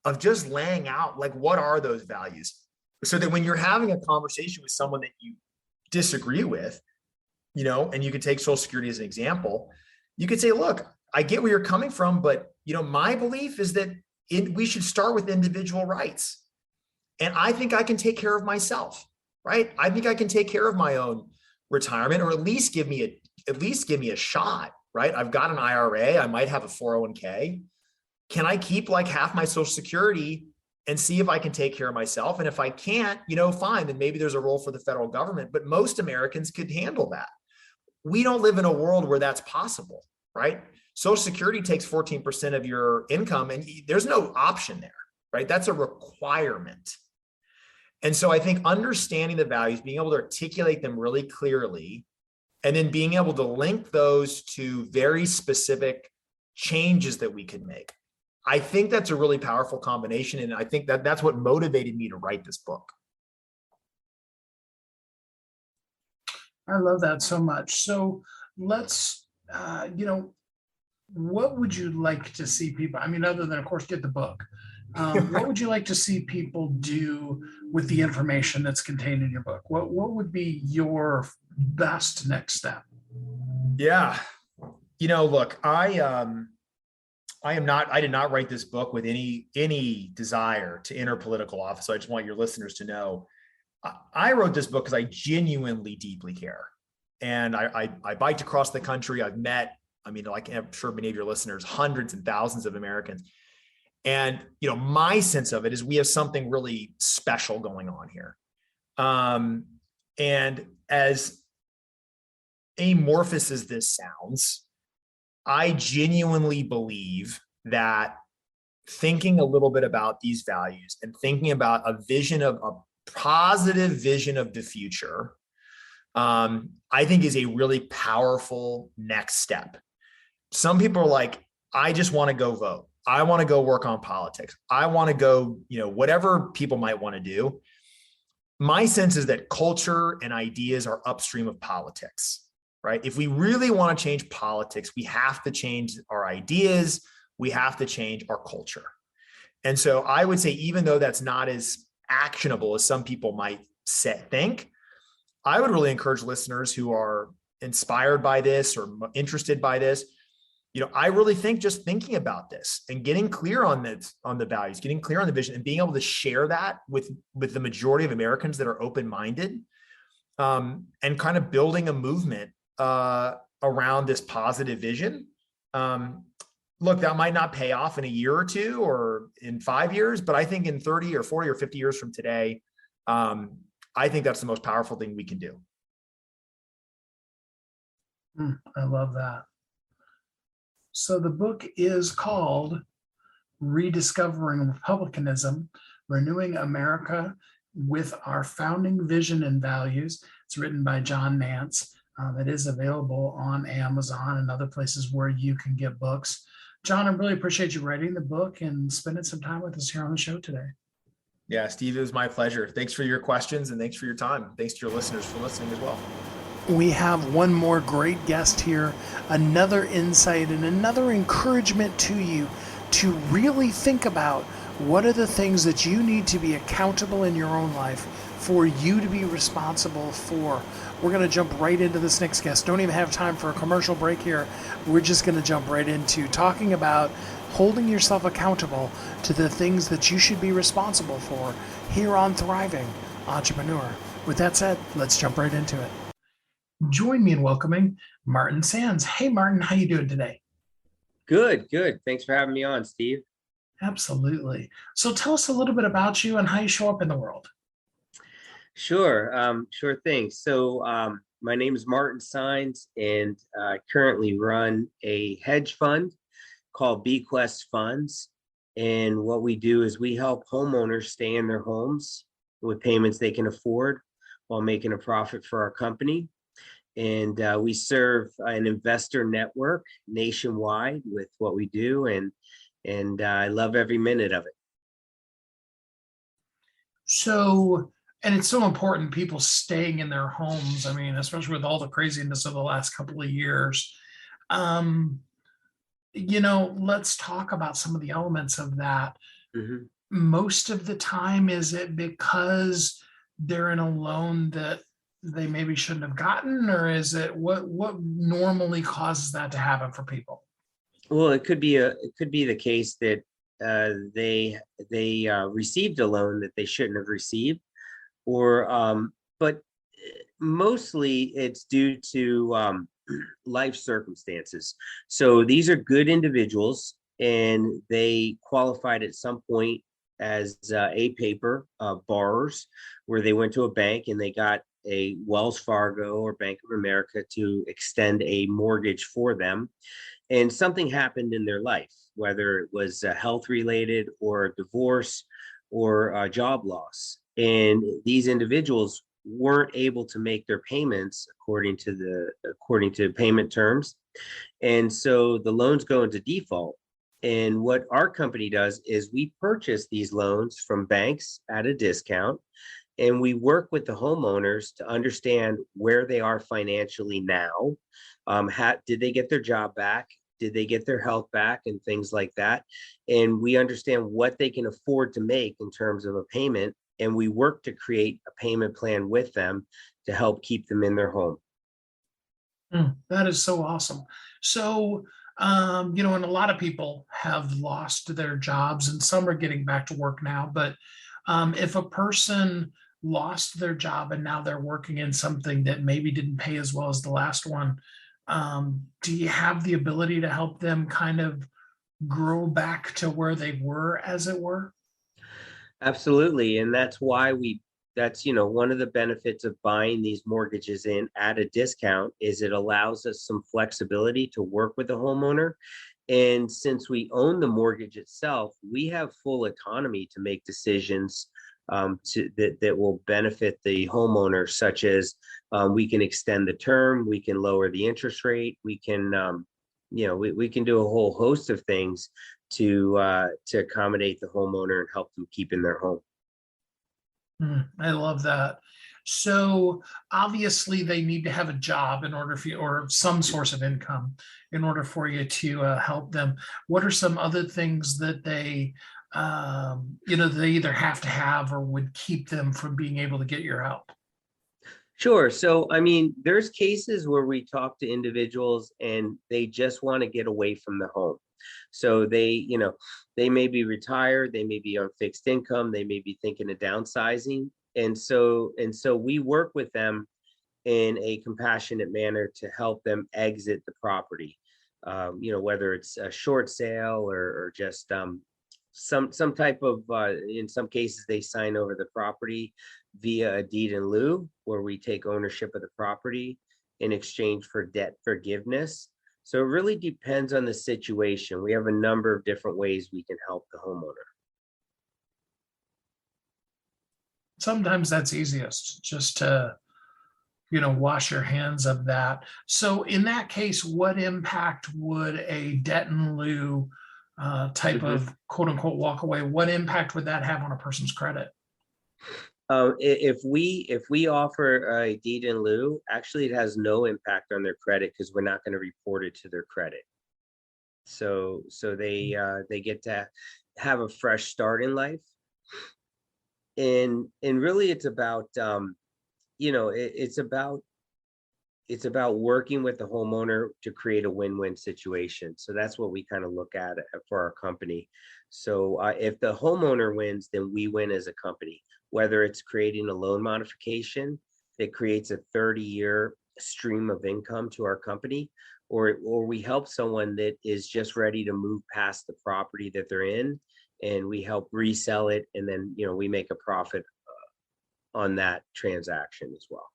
of just laying out like, what are those values? So that when you're having a conversation with someone that you disagree with, and you could take Social Security as an example, you could say, look, I get where you're coming from, but my belief is that we should start with individual rights. And I think I can take care of myself, right? I think I can take care of my own retirement, or at least give me a shot, right? I've got an IRA. I might have a 401k. Can I keep like half my Social Security and see if I can take care of myself? And if I can't, fine, then maybe there's a role for the federal government, but most Americans could handle that. We don't live in a world where that's possible, right? Social Security takes 14% of your income, and there's no option there, right? That's a requirement. And so I think understanding the values, being able to articulate them really clearly, and then being able to link those to very specific changes that we could make. I think that's a really powerful combination. And I think that's what motivated me to write this book. I love that so much. So let's, what would you like to see people, other than, of course, get the book, what would you like to see people do with the information that's contained in your book? What would be your best next step? Yeah. Look, I did not write this book with any desire to enter political office. So I just want your listeners to know, I wrote this book because I genuinely deeply care. And I biked across the country. I've met, like I'm sure many of your listeners, hundreds and thousands of Americans. And, my sense of it is we have something really special going on here. And as amorphous as this sounds, I genuinely believe that thinking a little bit about these values and thinking about a positive vision of the future, I think is a really powerful next step. Some people are like, I just want to go vote. I want to go work on politics. I want to go, whatever people might want to do. My sense is that culture and ideas are upstream of politics, right? If we really want to change politics, we have to change our ideas. We have to change our culture. And so I would say, even though that's not as actionable as some people might think, I would really encourage listeners who are inspired by this or interested by this. I really think just thinking about this and getting clear on the values, getting clear on the vision, and being able to share that with the majority of Americans that are open-minded, and kind of building a movement around this positive vision. Look, that might not pay off in a year or two or in 5 years, but I think in 30 or 40 or 50 years from today, I think that's the most powerful thing we can do. I love that. So the book is called Rediscovering Republicanism, Renewing America with Our Founding Vision and Values. It's written by John Nance. It is available on Amazon and other places where you can get books. John, I really appreciate you writing the book and spending some time with us here on the show today. Yeah, Steve, it was my pleasure. Thanks for your questions and thanks for your time. Thanks to your listeners for listening as well. We have one more great guest here, another insight and another encouragement to you to really think about what are the things that you need to be accountable in your own life for you to be responsible for. We're going to jump right into this next guest. Don't even have time for a commercial break here. We're just going to jump right into talking about holding yourself accountable to the things that you should be responsible for here on Thriving Entrepreneur. With that said, let's jump right into it. Join me in welcoming Martin Sands. Hey, Martin, how you doing today? Good. Thanks for having me on, Steve. Absolutely. So tell us a little bit about you and how you show up in the world. Sure thing. So my name is Martin Sands, and I currently run a hedge fund called Bequest Funds. And what we do is we help homeowners stay in their homes with payments they can afford while making a profit for our company. And we serve an investor network nationwide with what we do, and I love every minute of it. So, and it's so important, people staying in their homes. I mean, especially with all the craziness of the last couple of years. Let's talk about some of the elements of that. Mm-hmm. Most of the time, is it because they're in a loan that they maybe shouldn't have gotten, or is it what normally causes that to happen for people? Well, it could be the case that they received a loan that they shouldn't have received, or but mostly it's due to life circumstances. So these are good individuals, and they qualified at some point as a paper borrowers, where they went to a bank and they got a Wells Fargo or Bank of America to extend a mortgage for them, and something happened in their life, whether it was health related or a divorce or a job loss. And these individuals weren't able to make their payments according to payment terms. And so the loans go into default. And what our company does is we purchase these loans from banks at a discount, and we work with the homeowners to understand where they are financially now. Did they get their job back? Did they get their health back, and things like that? And we understand what they can afford to make in terms of a payment, and we work to create a payment plan with them to help keep them in their home. That is so awesome. So, and a lot of people have lost their jobs and some are getting back to work now. But if a person lost their job and now they're working in something that maybe didn't pay as well as the last one, do you have the ability to help them kind of grow back to where they were, as it were? Absolutely. And that's one of the benefits of buying these mortgages in at a discount is it allows us some flexibility to work with the homeowner. And since we own the mortgage itself, we have full autonomy to make decisions that will benefit the homeowner, such as we can extend the term, we can lower the interest rate, we can we can do a whole host of things to accommodate the homeowner and help them keep in their home. I love that. So obviously they need to have a job in order for you, or some source of income in order for you to help them. What are some other things that they either have to have or would keep them from being able to get your help? Sure. So, I mean, there's cases where we talk to individuals and they just want to get away from the home. So they may be retired, they may be on fixed income, they may be thinking of downsizing. And so we work with them in a compassionate manner to help them exit the property. Whether it's a short sale or just some type of in some cases they sign over the property via a deed in lieu, where we take ownership of the property in exchange for debt forgiveness. So it really depends on the situation. We have a number of different ways we can help the homeowner. Sometimes that's easiest, just to wash your hands of that. So in that case, what impact would a debt in lieu type of quote unquote walk away, what impact would that have on a person's credit? If we offer a deed in lieu, actually it has no impact on their credit because we're not going to report it to their credit. So they get to have a fresh start in life. And really it's about it's about working with the homeowner to create a win-win situation. So that's what we kind of look at for our company. So if the homeowner wins, then we win as a company, whether it's creating a loan modification that creates a 30-year stream of income to our company, or we help someone that is just ready to move past the property that they're in, and we help resell it, and then we make a profit on that transaction as well.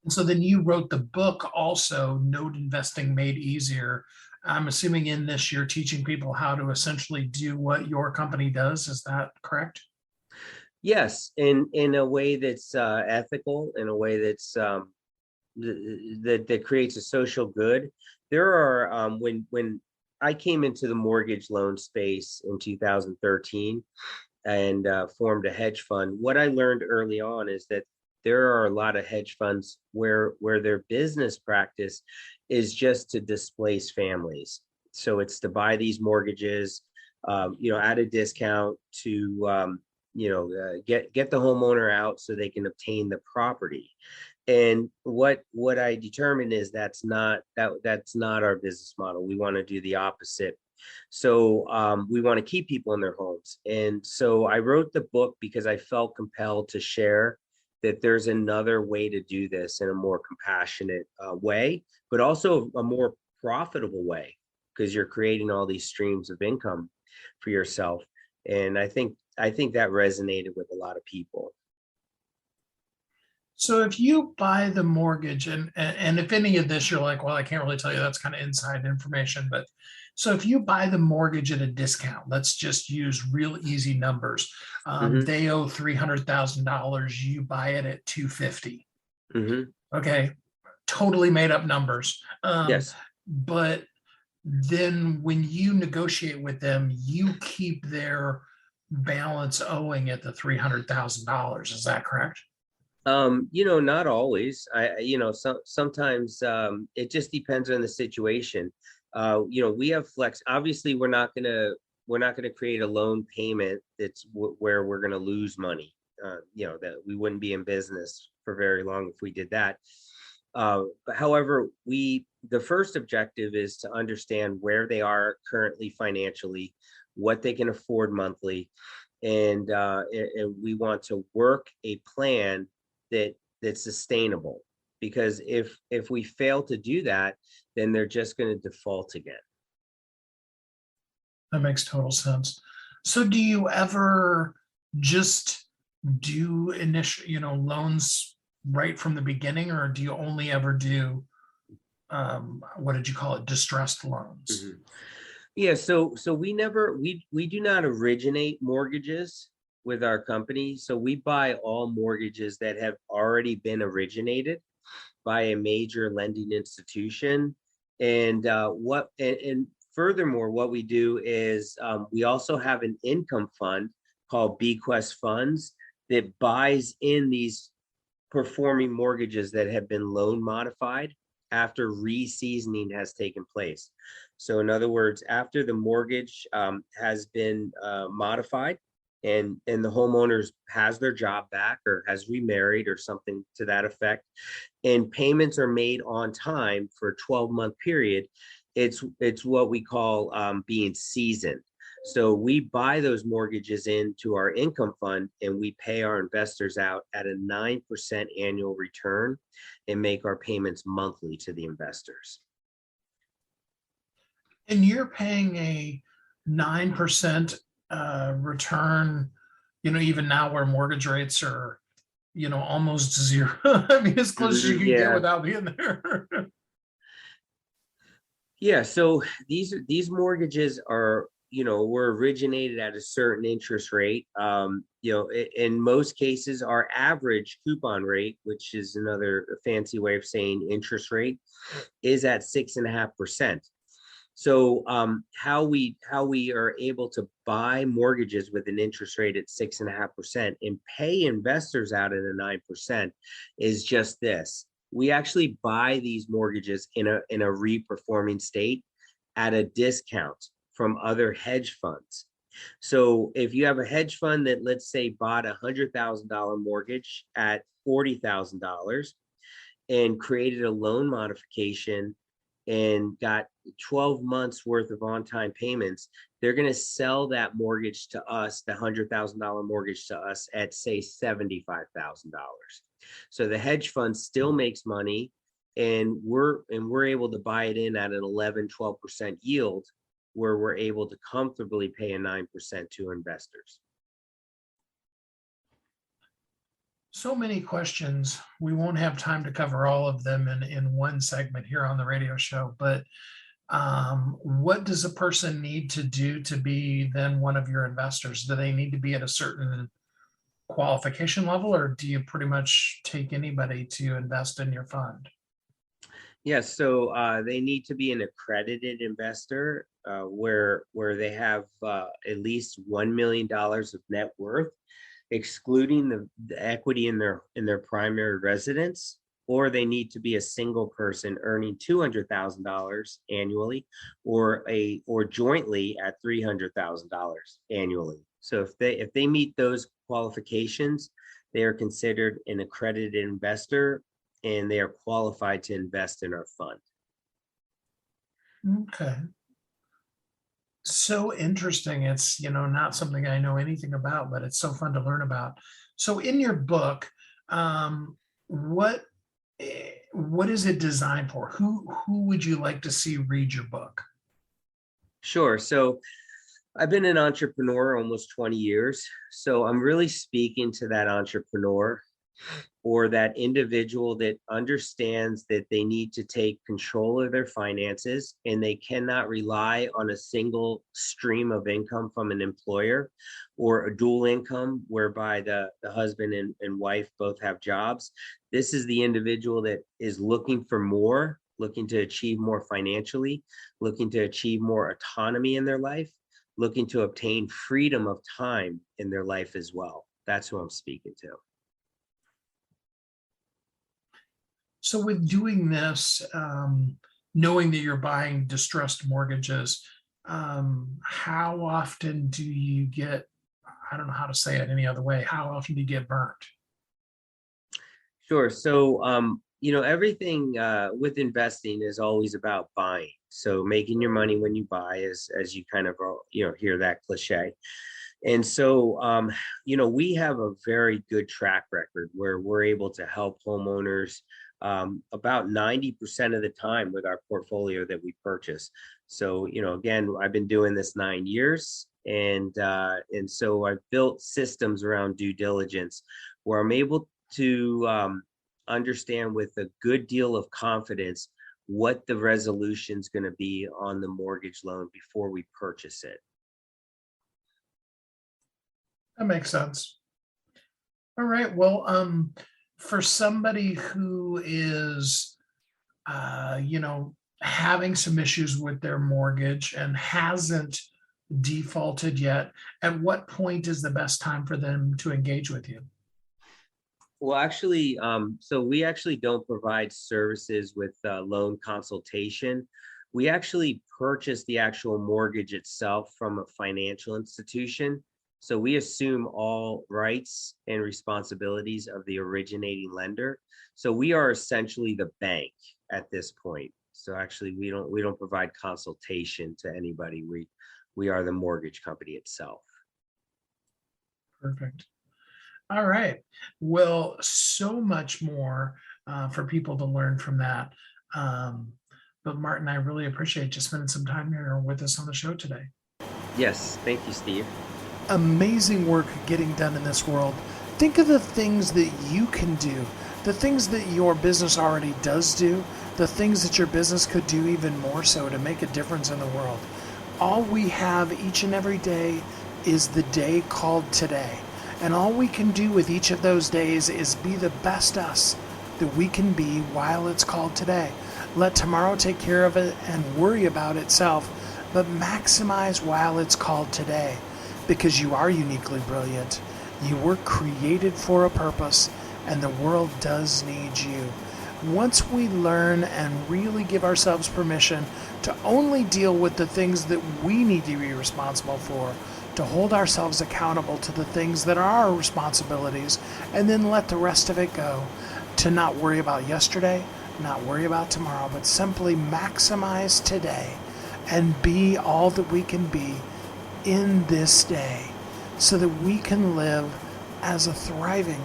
And so then you wrote the book also, Note Investing Made Easier. I'm assuming in this you're teaching people how to essentially do what your company does. Is that correct? Yes, in a way that's ethical, in a way that's that creates a social good. There are when I came into the mortgage loan space in 2013 and formed a hedge fund, what I learned early on is that there are a lot of hedge funds where their business practice is just to displace families. So it's to buy these mortgages, at a discount to get the homeowner out so they can obtain the property. And what I determined is that's not our business model. We want to do the opposite. So we want to keep people in their homes. And so I wrote the book because I felt compelled to share that there's another way to do this in a more compassionate way, but also a more profitable way, because you're creating all these streams of income for yourself. And I think that resonated with a lot of people. So if you buy the mortgage, and if any of this you're like, well, I can't really tell you, that's kind of inside information, but so if you buy the mortgage at a discount, let's just use real easy numbers. They owe $300,000. You buy it at $250,000. Okay, totally made up numbers. Yes, but then when you negotiate with them, you keep their balance owing at the $300,000. Is that correct? Not always. Sometimes it just depends on the situation. We have flex. Obviously, we're not gonna create a loan payment that's where we're gonna lose money. That we wouldn't be in business for very long if we did that. But however, the first objective is to understand where they are currently financially, what they can afford monthly, and we want to work a plan that's sustainable. Because if we fail to do that, then they're just going to default again. That makes total sense. So do you ever just do initial, loans right from the beginning, or do you only ever do, what did you call it, distressed loans? Yeah, so we do not originate mortgages with our company. So we buy all mortgages that have already been originated by a major lending institution. And furthermore, what we do is we also have an income fund called Bequest Funds that buys in these performing mortgages that have been loan modified after reseasoning has taken place. So in other words, after the mortgage has been modified, and the homeowners has their job back or has remarried or something to that effect, and payments are made on time for a 12-month period, it's what we call being seasoned. So we buy those mortgages into our income fund and we pay our investors out at a 9% annual return and make our payments monthly to the investors. And you're paying a 9% return, even now where mortgage rates are, almost zero. I mean, as close as you can get without being there. Yeah. So these mortgages are, were originated at a certain interest rate. In most cases, our average coupon rate, which is another fancy way of saying interest rate, is at 6.5%. So how we are able to buy mortgages with an interest rate at 6.5% and pay investors out at a 9% is just this. We actually buy these mortgages in a reperforming state at a discount from other hedge funds. So if you have a hedge fund that, let's say, bought a $100,000 mortgage at $40,000 and created a loan modification and got 12 months worth of on-time payments, they're going to sell that mortgage to us, the $100,000 mortgage to us, at say $75,000. So the hedge fund still makes money, and we're able to buy it in at an 11-12% yield, where we're able to comfortably pay a 9% to investors. So many questions. We won't have time to cover all of them in one segment here on the radio show, but what does a person need to do to be then one of your investors? Do they need to be at a certain qualification level, or do you pretty much take anybody to invest in your fund? Yes, so they need to be an accredited investor where they have at least $1 million of net worth, excluding the equity in their primary residence, or they need to be a single person earning $200,000 annually, or jointly at $300,000 annually. So if they meet those qualifications, they are considered an accredited investor and they are qualified to invest in our fund. Okay. So interesting. It's, not something I know anything about, but it's so fun to learn about. So in your book, what is it designed for? Who would you like to see read your book? Sure. So I've been an entrepreneur almost 20 years. So I'm really speaking to that entrepreneur or that individual that understands that they need to take control of their finances and they cannot rely on a single stream of income from an employer or a dual income whereby the husband and wife both have jobs. This is the individual that is looking for more, looking to achieve more financially, looking to achieve more autonomy in their life, looking to obtain freedom of time in their life as well. That's who I'm speaking to. So with doing this, knowing that you're buying distressed mortgages, how often do you get, I don't know how to say it any other way, how often do you get burnt? Sure. So, everything with investing is always about buying. So making your money when you buy, as you kind of, hear that cliche. And so, we have a very good track record where we're able to help homeowners about 90% of the time with our portfolio that we purchase. So, again, I've been doing this 9 years. And so I've built systems around due diligence where I'm able to understand with a good deal of confidence what the resolution is going to be on the mortgage loan before we purchase it. That makes sense. All right. Well, for somebody who is, having some issues with their mortgage and hasn't defaulted yet, at what point is the best time for them to engage with you? Well, actually, so we actually don't provide services with loan consultation. We actually purchase the actual mortgage itself from a financial institution. So we assume all rights and responsibilities of the originating lender. So we are essentially the bank at this point. So actually, we don't provide consultation to anybody. We are the mortgage company itself. Perfect. All right. Well, so much more for people to learn from that. But Martin, I really appreciate you spending some time here with us on the show today. Yes. Thank you, Steve. Amazing work getting done in this world. Think of the things that you can do, the things that your business already does do, the things that your business could do even more so to make a difference in the world. All we have each and every day is the day called today. And all we can do with each of those days is be the best us that we can be while it's called today. Let tomorrow take care of it and worry about itself, but maximize while it's called today, because you are uniquely brilliant. You were created for a purpose, and the world does need you. Once we learn and really give ourselves permission to only deal with the things that we need to be responsible for, to hold ourselves accountable to the things that are our responsibilities, and then let the rest of it go, to not worry about yesterday, not worry about tomorrow, but simply maximize today and be all that we can be in this day so that we can live as a thriving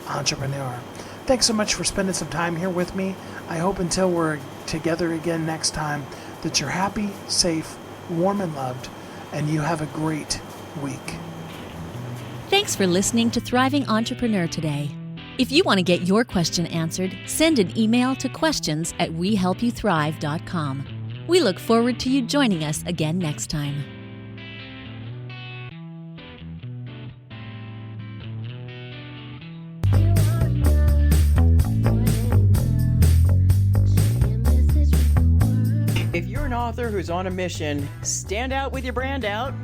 entrepreneur. Thanks so much for spending some time here with me. I hope until we're together again next time that you're happy, safe, warm, and loved, and you have a great week. Thanks for listening to Thriving Entrepreneur today. If you want to get your question answered, send an email to questions@wehelpyouthrive.com. We look forward to you joining us again next time. If you're an author who's on a mission, stand out with your brand out.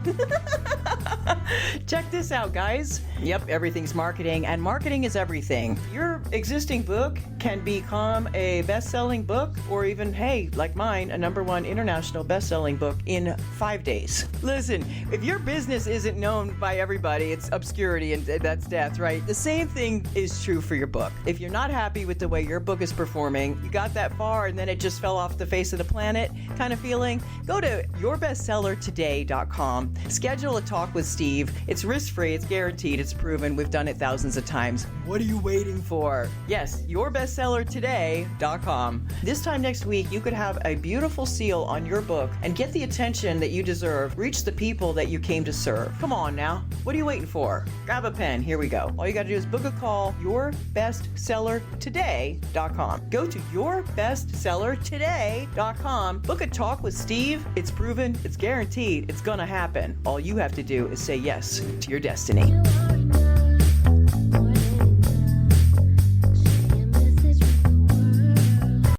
Check this out, guys. Yep, everything's marketing, and marketing is everything. Your existing book can become a best-selling book, or even, hey, like mine, a #1 international best-selling book in 5 days. Listen, if your business isn't known by everybody, it's obscurity and that's death, right? The same thing is true for your book. If you're not happy with the way your book is performing, you got that far and then it just fell off the face of the planet kind of feeling, go to yourbestsellertoday.com. Schedule a talk with Steve. It's risk-free, it's guaranteed, it's proven. We've done it thousands of times. What are you waiting for? Yes, yourbestsellertoday.com. This time next week, you could have a beautiful seal on your book and get the attention that you deserve. Reach the people that you came to serve. Come on now. What are you waiting for? Grab a pen. Here we go. All you got to do is book a call. Yourbestsellertoday.com. Go to yourbestsellertoday.com. Book a talk with Steve. It's proven. It's guaranteed. It's going to happen. All you have to do is say yes to your destiny.